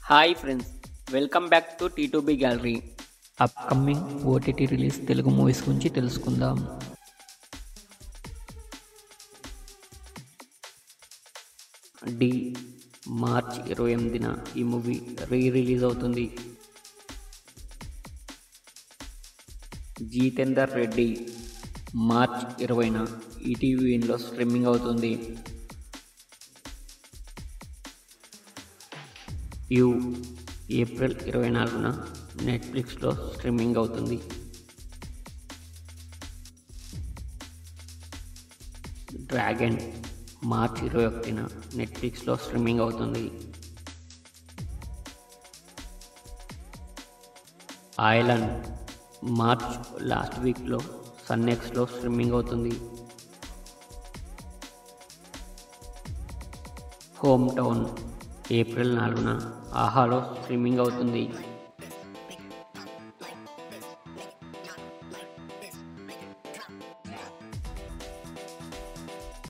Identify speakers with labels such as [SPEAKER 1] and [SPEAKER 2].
[SPEAKER 1] Hi friends, welcome back to T2B gallery.
[SPEAKER 2] Upcoming OTT release Telugu movies గురించి తెలుసుకుందాం. D March 28న ఈ movie release అవుతుంది. Jitender Reddy March 20న ఈటీవీలో streaming అవుతుంది. యు ఏప్రిల్ 24న నెట్ఫ్లిక్స్లో స్ట్రీమింగ్ అవుతుంది. డ్రాగన్ మార్చ్ 21న నెట్ఫ్లిక్స్లో స్ట్రీమింగ్ అవుతుంది. ఐలాండ్ మార్చ్ లాస్ట్ వీక్లో సన్నెక్స్లో స్ట్రీమింగ్ అవుతుంది. హోమ్ టౌన్ ఏప్రిల్ 4న ఆహాలో స్ట్రీమింగ్ అవుతుంది.